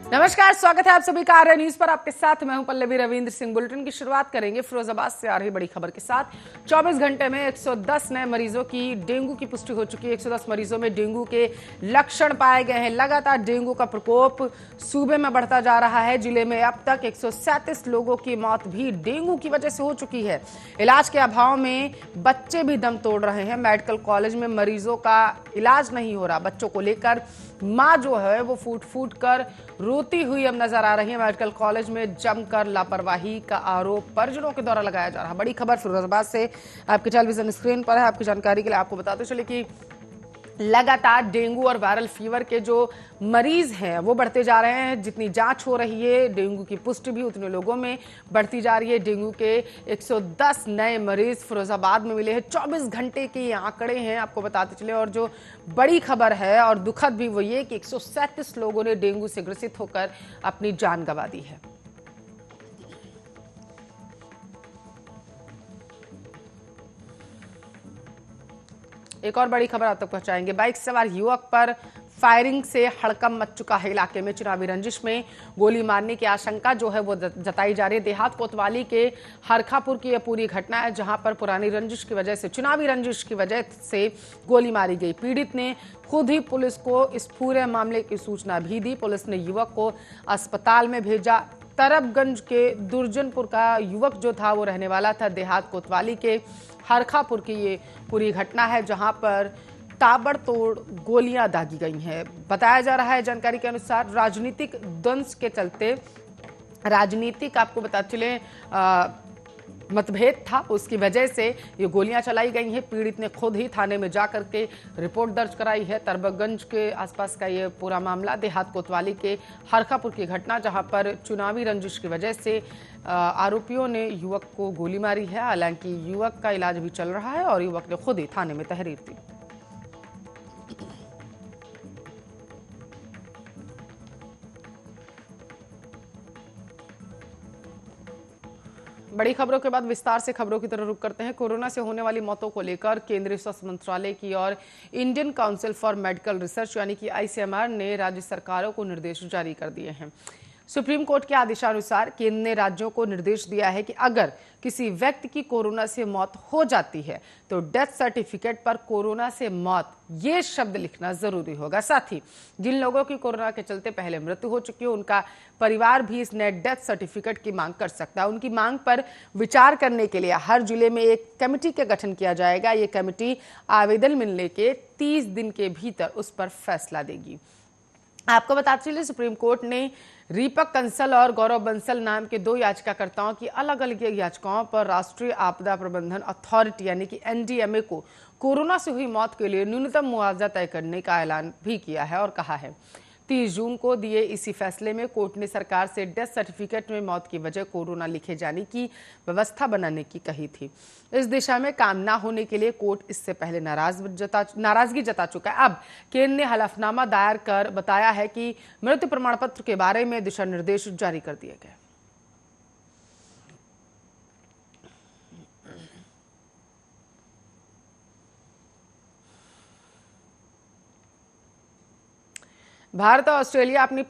नमस्कार, स्वागत है आप सभी का आर्य न्यूज पर। आपके साथ मैं हूं पल्लवी रविंद्र सिंह। बुलेटिन की शुरुआत करेंगे फिरोजाबाद से आ रही बड़ी खबर के साथ। 24 घंटे में 110 नए मरीजों की डेंगू की पुष्टि हो चुकी है। 110 मरीजों में डेंगू के लक्षण पाए गए हैं। लगातार डेंगू का प्रकोप सूबे में बढ़ता जा रहा है। जिले में अब तक 137 लोगों की मौत भी डेंगू की वजह से हो चुकी है। इलाज के अभाव में बच्चे भी दम तोड़ रहे हैं। मेडिकल कॉलेज में मरीजों का इलाज नहीं हो रहा। बच्चों को लेकर माँ जो है वो फूट फूट कर रोती हुई अब नजर आ रही है। मेडिकल कॉलेज में जमकर लापरवाही का आरोप परिजनों के द्वारा लगाया जा रहा है। बड़ी खबर फिरोजाबाद से आपके टेलीविजन स्क्रीन पर है। आपकी जानकारी के लिए आपको बताते चले कि लगातार डेंगू और वायरल फीवर के जो मरीज हैं वो बढ़ते जा रहे हैं। जितनी जांच हो रही है डेंगू की पुष्टि भी उतने लोगों में बढ़ती जा रही है। डेंगू के 110 नए मरीज फिरोजाबाद में मिले हैं। 24 घंटे के ये आंकड़े हैं, आपको बताते चले। और जो बड़ी खबर है और दुखद भी वो ये कि 137 लोगों ने डेंगू से ग्रसित होकर अपनी जान गंवा दी है। एक और बड़ी खबर आप तक पहुंचाएंगे। बाइक सवार युवक पर फायरिंग से हड़कंप मच चुका है। इलाके में चुनावी रंजिश में गोली मारने की आशंका जो है वो जताई जा रही है। देहात कोतवाली के हरखापुर की यह पूरी घटना है, जहां पर पुरानी रंजिश की वजह से, चुनावी रंजिश की वजह से गोली मारी गई। पीड़ित ने खुद ही पुलिस को इस पूरे मामले की सूचना भी दी। पुलिस ने युवक को अस्पताल में भेजा। तरबगंज के दुर्जनपुर का युवक जो था वो रहने वाला था देहात कोतवाली के हरखापुर की ये पूरी घटना है, जहां पर ताबड़तोड़ गोलियां दागी गई हैं। बताया जा रहा है जानकारी के अनुसार राजनीतिक द्वंद्व के चलते, राजनीतिक आपको बता चले मतभेद था, उसकी वजह से ये गोलियां चलाई गई हैं। पीड़ित ने खुद ही थाने में जाकर के रिपोर्ट दर्ज कराई है। तरबगंज के आसपास का ये पूरा मामला, देहात कोतवाली के हरखापुर की घटना, जहां पर चुनावी रंजिश की वजह से आरोपियों ने युवक को गोली मारी है। हालांकि युवक का इलाज भी चल रहा है और युवक ने खुद ही थाने में तहरीर दी। बड़ी खबरों के बाद विस्तार से खबरों की तरफ रुख करते हैं। कोरोना से होने वाली मौतों को लेकर केंद्रीय स्वास्थ्य मंत्रालय की और Indian council for medical research यानी कि आईसीएमआर ने राज्य सरकारों को निर्देश जारी कर दिए हैं। सुप्रीम कोर्ट के आदेशानुसार केंद्र ने राज्यों को निर्देश दिया है कि अगर किसी व्यक्ति की कोरोना से मौत हो जाती है तो डेथ सर्टिफिकेट पर कोरोना से मौत ये शब्द लिखना जरूरी होगा। साथ ही जिन लोगों की कोरोना के चलते पहले मृत्यु हो चुकी है उनका परिवार भी इस नए डेथ सर्टिफिकेट की मांग कर सकता है। उनकी मांग पर विचार करने के लिए हर जिले में एक कमेटी का गठन किया जाएगा। ये कमेटी आवेदन मिलने के 30 दिन के भीतर उस पर फैसला देगी। आपको बताते चलिए सुप्रीम कोर्ट ने दीपक कंसल और गौरव बंसल नाम के दो याचिकाकर्ताओं की अलग अलग याचिकाओं पर राष्ट्रीय आपदा प्रबंधन अथॉरिटी यानी कि एनडीएमए को कोरोना से हुई मौत के लिए न्यूनतम मुआवजा तय करने का ऐलान भी किया है और कहा है 30 जून को दिए इसी फैसले में कोर्ट ने सरकार से डेथ सर्टिफिकेट में मौत की वजह कोरोना लिखे जाने की व्यवस्था बनाने की कही थी। इस दिशा में काम न होने के लिए कोर्ट इससे पहले नाराजगी जता चुका है। अब केंद्र ने हलफनामा दायर कर बताया है कि मृत्यु प्रमाण पत्र के बारे में दिशा निर्देश जारी कर दिए गए। भारत और ऑस्ट्रेलिया अपनी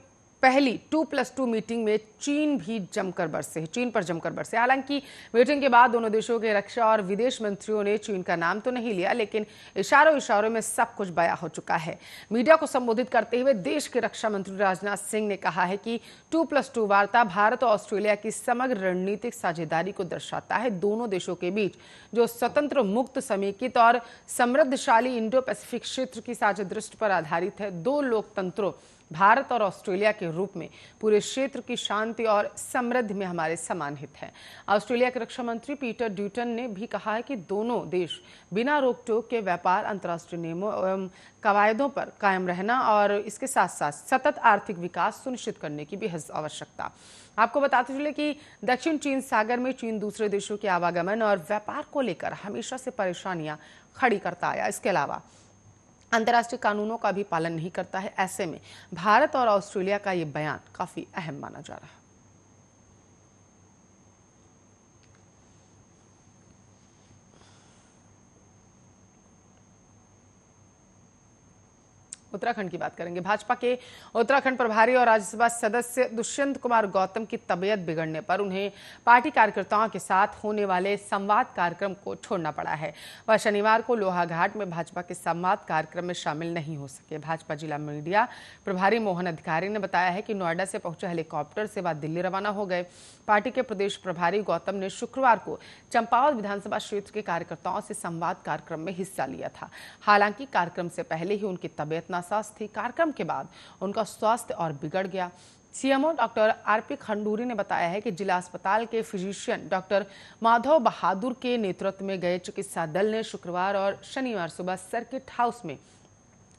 पहली 2+2 मीटिंग में चीन पर जमकर बरसे। हालांकि मीटिंग के बाद दोनों देशों के रक्षा और विदेश मंत्रियों ने चीन का नाम तो नहीं लिया, लेकिन इशारों में सब कुछ बयां हो चुका है। मीडिया को संबोधित करते हुए देश के रक्षा मंत्री राजनाथ सिंह ने कहा है कि 2+2 वार्ता भारत और ऑस्ट्रेलिया की समग्र रणनीतिक साझेदारी को दर्शाता है। दोनों देशों के बीच जो स्वतंत्र, मुक्त, समेकित और समृद्धशाली इंडो पैसिफिक क्षेत्र की साझा दृष्टि पर आधारित है। दो लोकतंत्रों भारत और ऑस्ट्रेलिया के रूप में पूरे क्षेत्र की शांति और समृद्धि में हमारे समान हित है। ऑस्ट्रेलिया के रक्षा मंत्री पीटर ड्यूटन ने भी कहा है कि दोनों देश बिना रोक टोक के व्यापार, अंतर्राष्ट्रीय नियमों एवं कवायदों पर कायम रहना और इसके साथ साथ सतत आर्थिक विकास सुनिश्चित करने की भी आवश्यकता। आपको बताते चले कि दक्षिण चीन सागर में चीन दूसरे देशों के आवागमन और व्यापार को लेकर हमेशा से परेशानियां खड़ी करता आया। इसके अलावा अंतर्राष्ट्रीय कानूनों का भी पालन नहीं करता है। ऐसे में भारत और ऑस्ट्रेलिया का ये बयान काफी अहम माना जा रहा है। उत्तराखंड की बात करेंगे। भाजपा के उत्तराखंड प्रभारी और राज्यसभा सदस्य दुष्यंत कुमार गौतम की तबीयत बिगड़ने पर उन्हें पार्टी कार्यकर्ताओं के साथ होने वाले संवाद कार्यक्रम को छोड़ना पड़ा है। वह शनिवार को लोहाघाट में भाजपा के संवाद कार्यक्रम में शामिल नहीं हो सके। भाजपा जिला मीडिया प्रभारी मोहन अधिकारी ने बताया है कि नोएडा से पहुंचे हेलीकॉप्टर से वह दिल्ली रवाना हो गए। पार्टी के प्रदेश प्रभारी गौतम ने शुक्रवार को चंपावत विधानसभा क्षेत्र के कार्यकर्ताओं से संवाद कार्यक्रम में हिस्सा लिया था। हालांकि कार्यक्रम से पहले ही उनकी तबीयत नासाज थी। कार्यक्रम के बाद उनका स्वास्थ्य और बिगड़ गया। सीएमओ डॉक्टर आरपी खंडूरी ने बताया है कि जिला अस्पताल के फिजिशियन डॉक्टर माधव बहादुर के नेतृत्व में गए चिकित्सा दल ने शुक्रवार और शनिवार सुबह सर्किट हाउस में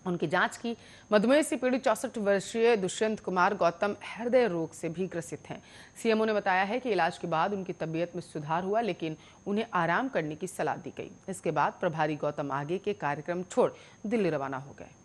उनकी जांच की। मधुमेह से पीड़ित 64 वर्षीय दुष्यंत कुमार गौतम हृदय रोग से भी ग्रसित हैं। सीएमओ ने बताया है कि इलाज के बाद उनकी तबीयत में सुधार हुआ, लेकिन उन्हें आराम करने की सलाह दी गई। इसके बाद प्रभारी गौतम आगे के कार्यक्रम छोड़ दिल्ली रवाना हो गए।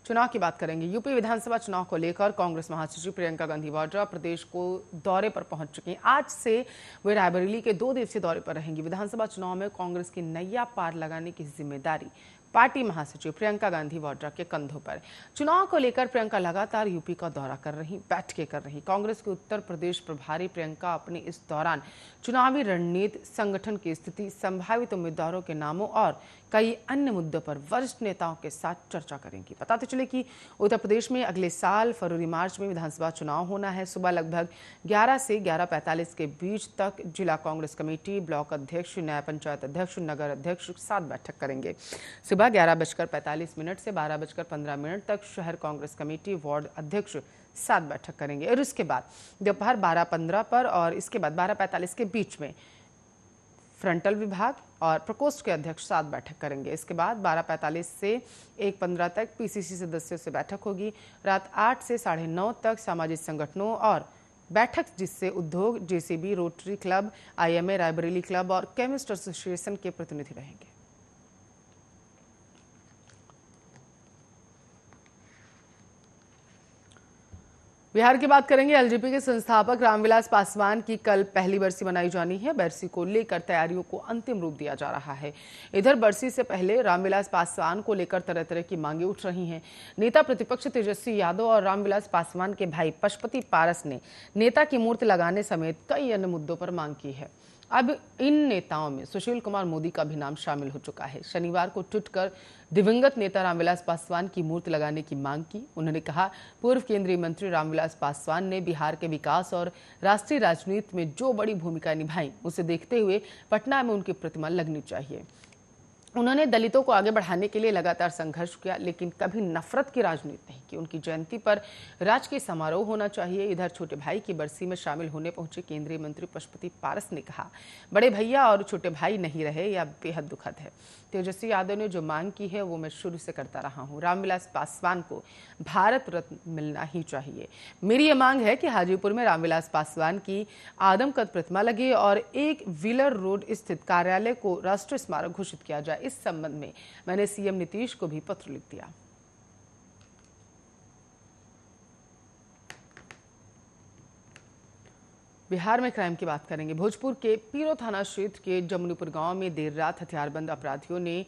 चुनाव की बात करेंगे। यूपी विधानसभा चुनाव को लेकर कांग्रेस महासचिव प्रियंका गांधी वाड्रा प्रदेश को दौरे पर पहुंच चुकी हैं। आज से वे रायबरेली के 2 दिवसीय दौरे पर रहेंगी। विधानसभा चुनाव में कांग्रेस की नैया पार लगाने की जिम्मेदारी पार्टी महासचिव प्रियंका गांधी वाड्रा के कंधों पर। चुनाव को लेकर प्रियंका लगातार यूपी का दौरा कर रही, बैठकें कर रही। कांग्रेस के उत्तर प्रदेश प्रभारी प्रियंका अपने इस दौरान चुनावी रणनीति, संगठन की स्थिति, संभावित उम्मीदवारों के नामों और कई अन्य मुद्दों पर वरिष्ठ नेताओं के साथ चर्चा करेंगी। बताते चले कि उत्तर प्रदेश में अगले साल फरवरी-मार्च में विधानसभा चुनाव होना है। सुबह लगभग 11 से 11:45 के बीच तक जिला कांग्रेस कमेटी, ब्लॉक अध्यक्ष, न्याय पंचायत अध्यक्ष, नगर अध्यक्ष साथ बैठक करेंगे। सुबह 11:45 से 12:15 तक शहर कांग्रेस कमेटी, वार्ड अध्यक्ष साथ बैठक करेंगे और इसके बाद दोपहर 12:15 पर और इसके बाद 12:45 के बीच में फ्रंटल विभाग और प्रकोष्ठ के अध्यक्ष साथ बैठक करेंगे। इसके बाद 12:45 से 1:15 तक पीसीसी सदस्यों से बैठक होगी। रात 8 से 9:30 तक सामाजिक संगठनों और बैठक, जिससे उद्योग, JCB, rotary club, IMA, Raebareli club और केमिस्ट एसोसिएशन के प्रतिनिधि रहेंगे। बिहार की बात करेंगे। एलजेपी के संस्थापक रामविलास पासवान की कल पहली बरसी मनाई जानी है। बरसी को लेकर तैयारियों को अंतिम रूप दिया जा रहा है। इधर बरसी से पहले रामविलास पासवान को लेकर तरह तरह की मांगे उठ रही हैं। नेता प्रतिपक्ष तेजस्वी यादव और रामविलास पासवान के भाई पशुपति पारस ने नेता की मूर्ति लगाने समेत कई अन्य मुद्दों पर मांग की है। अब इन नेताओं में सुशील कुमार मोदी का भी नाम शामिल हो चुका है। शनिवार को ट्वीट कर दिवंगत नेता रामविलास पासवान की मूर्ति लगाने की मांग की। उन्होंने कहा, पूर्व केंद्रीय मंत्री रामविलास पासवान ने बिहार के विकास और राष्ट्रीय राजनीति में जो बड़ी भूमिका निभाई, उसे देखते हुए पटना में उनकी प्रतिमा लगनी चाहिए। उन्होंने दलितों को आगे बढ़ाने के लिए लगातार संघर्ष किया, लेकिन कभी नफरत की राजनीति नहीं की। उनकी जयंती पर राजकीय समारोह होना चाहिए। इधर छोटे भाई की बरसी में शामिल होने पहुंचे केंद्रीय मंत्री पशुपति पारस ने कहा, बड़े भैया और छोटे भाई नहीं रहे, यह बेहद दुखद है। तेजस्वी यादव ने जो मांग की है वो मैं शुरू से करता रहा हूँ। रामविलास पासवान को भारत रत्न मिलना ही चाहिए। मेरी ये मांग है कि हाजीपुर में रामविलास पासवान की आदमकद प्रतिमा लगे और एक व्हीलर रोड स्थित कार्यालय को राष्ट्रीय स्मारक घोषित किया जाए। इस संबंध में मैंने सीएम नीतीश को भी पत्र लिख दिया। बिहार में क्राइम की बात करेंगे। भोजपुर के पीरो थाना क्षेत्र के जमुनीपुर गांव में देर रात हथियारबंद अपराधियों ने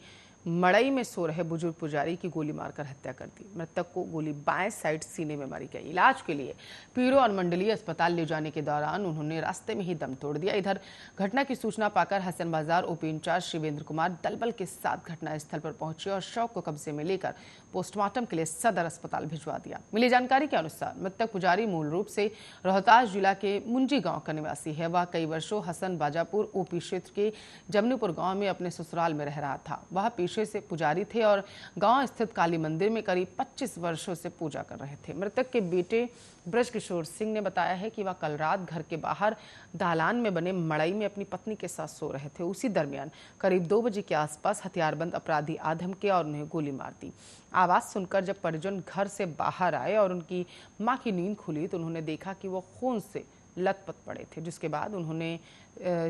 मड़ई में सो रहे बुजुर्ग पुजारी की गोली मारकर हत्या कर दी। मृतक को गोली बाएं साइड सीने में मारी गई। इलाज के लिए पीरो और मंडलीय अस्पताल ले जाने के दौरान उन्होंने रास्ते में ही दम तोड़ दिया। इधर घटना की सूचना पाकर हसन बाजार ओपी इंचार्ज शिवेंद्र कुमार दलबल के साथ घटनास्थल पर पहुंचे और शव को कब्जे में लेकर पोस्टमार्टम के लिए सदर अस्पताल भिजवा दिया। मिली जानकारी के अनुसार मृतक पुजारी मूल रूप से रोहतास जिला के मुंजी गांव का निवासी है। वह कई वर्षों हसन बाजापुर ओपी क्षेत्र के जमनीपुर गांव में अपने ससुराल में रह रहा था। वह पेशे से पुजारी थे और गांव स्थित काली मंदिर में करीब 25 वर्षों से पूजा कर रहे थे। मृतक के बेटे ब्रजकिशोर सिंह ने बताया है कि वह कल रात घर के बाहर दालान में बने मड़ई में अपनी पत्नी के साथ सो रहे थे। उसी दरमियान करीब 2 बजे के आसपास हथियारबंद अपराधी आ धमके और उन्हें गोली मार दी। आवाज सुनकर जब परिजन घर से बाहर आए और उनकी मां की नींद खुली तो उन्होंने देखा कि वो खून से लथपथ पड़े थे, जिसके बाद उन्होंने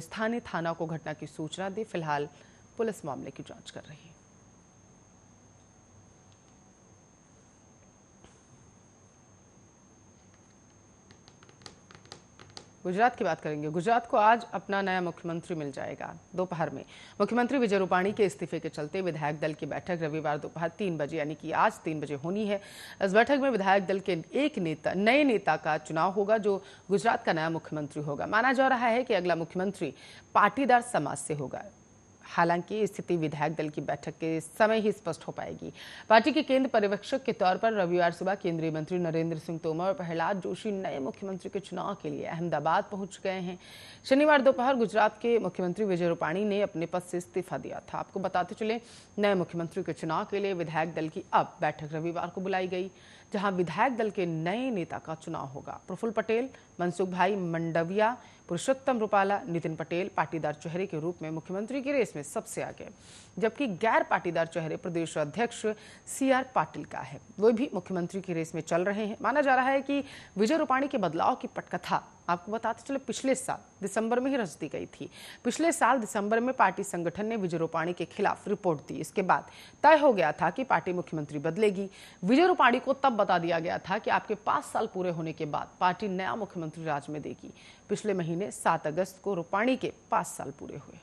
स्थानीय थाना को घटना की सूचना दी। फिलहाल पुलिस मामले की जांच कर रही है। गुजरात की बात करेंगे। गुजरात को आज अपना नया मुख्यमंत्री मिल जाएगा। दोपहर में मुख्यमंत्री विजय रूपाणी के इस्तीफे के चलते विधायक दल की बैठक रविवार दोपहर 3 बजे यानी कि आज 3 बजे होनी है। इस बैठक में विधायक दल के एक नए नेता का चुनाव होगा जो गुजरात का नया मुख्यमंत्री होगा। माना जा रहा है कि अगला मुख्यमंत्री पाटीदार समाज से होगा। हालांकि स्थिति विधायक दल की बैठक के समय ही स्पष्ट हो पाएगी। पार्टी के केंद्र पर्यवेक्षक के तौर पर रविवार सुबह केंद्रीय मंत्री नरेंद्र सिंह तोमर और प्रहलाद जोशी नए मुख्यमंत्री के चुनाव के लिए अहमदाबाद पहुंच गए हैं। शनिवार दोपहर गुजरात के मुख्यमंत्री विजय रूपाणी ने अपने पद से इस्तीफा दिया था। आपको बताते चले, नए मुख्यमंत्री के चुनाव के लिए विधायक दल की अब बैठक रविवार को बुलाई गई, जहां विधायक दल के नए नेता का चुनाव होगा। प्रफुल्ल पटेल, मनसुख भाई मंडविया, पुरुषोत्तम रूपाला, नितिन पटेल पाटीदार चेहरे के रूप में मुख्यमंत्री की रेस में सबसे आगे, जबकि गैर पाटीदार चेहरे प्रदेश अध्यक्ष CR पाटिल का है। वो भी मुख्यमंत्री की रेस में चल रहे हैं। माना जा रहा है कि विजय रूपाणी के बदलाव की पटकथा आपको बताते चले पिछले साल दिसंबर में ही रच दी गई थी। पिछले साल दिसंबर में पार्टी संगठन ने विजय रूपाणी के खिलाफ रिपोर्ट दी। इसके बाद तय हो गया था कि पार्टी मुख्यमंत्री बदलेगी। विजय रूपाणी को तब बता दिया गया था कि आपके 5 साल पूरे होने के बाद पार्टी नया मुख्यमंत्री राज में देगी। पिछले महीने 7 अगस्त को रूपाणी के 5 साल पूरे हुए।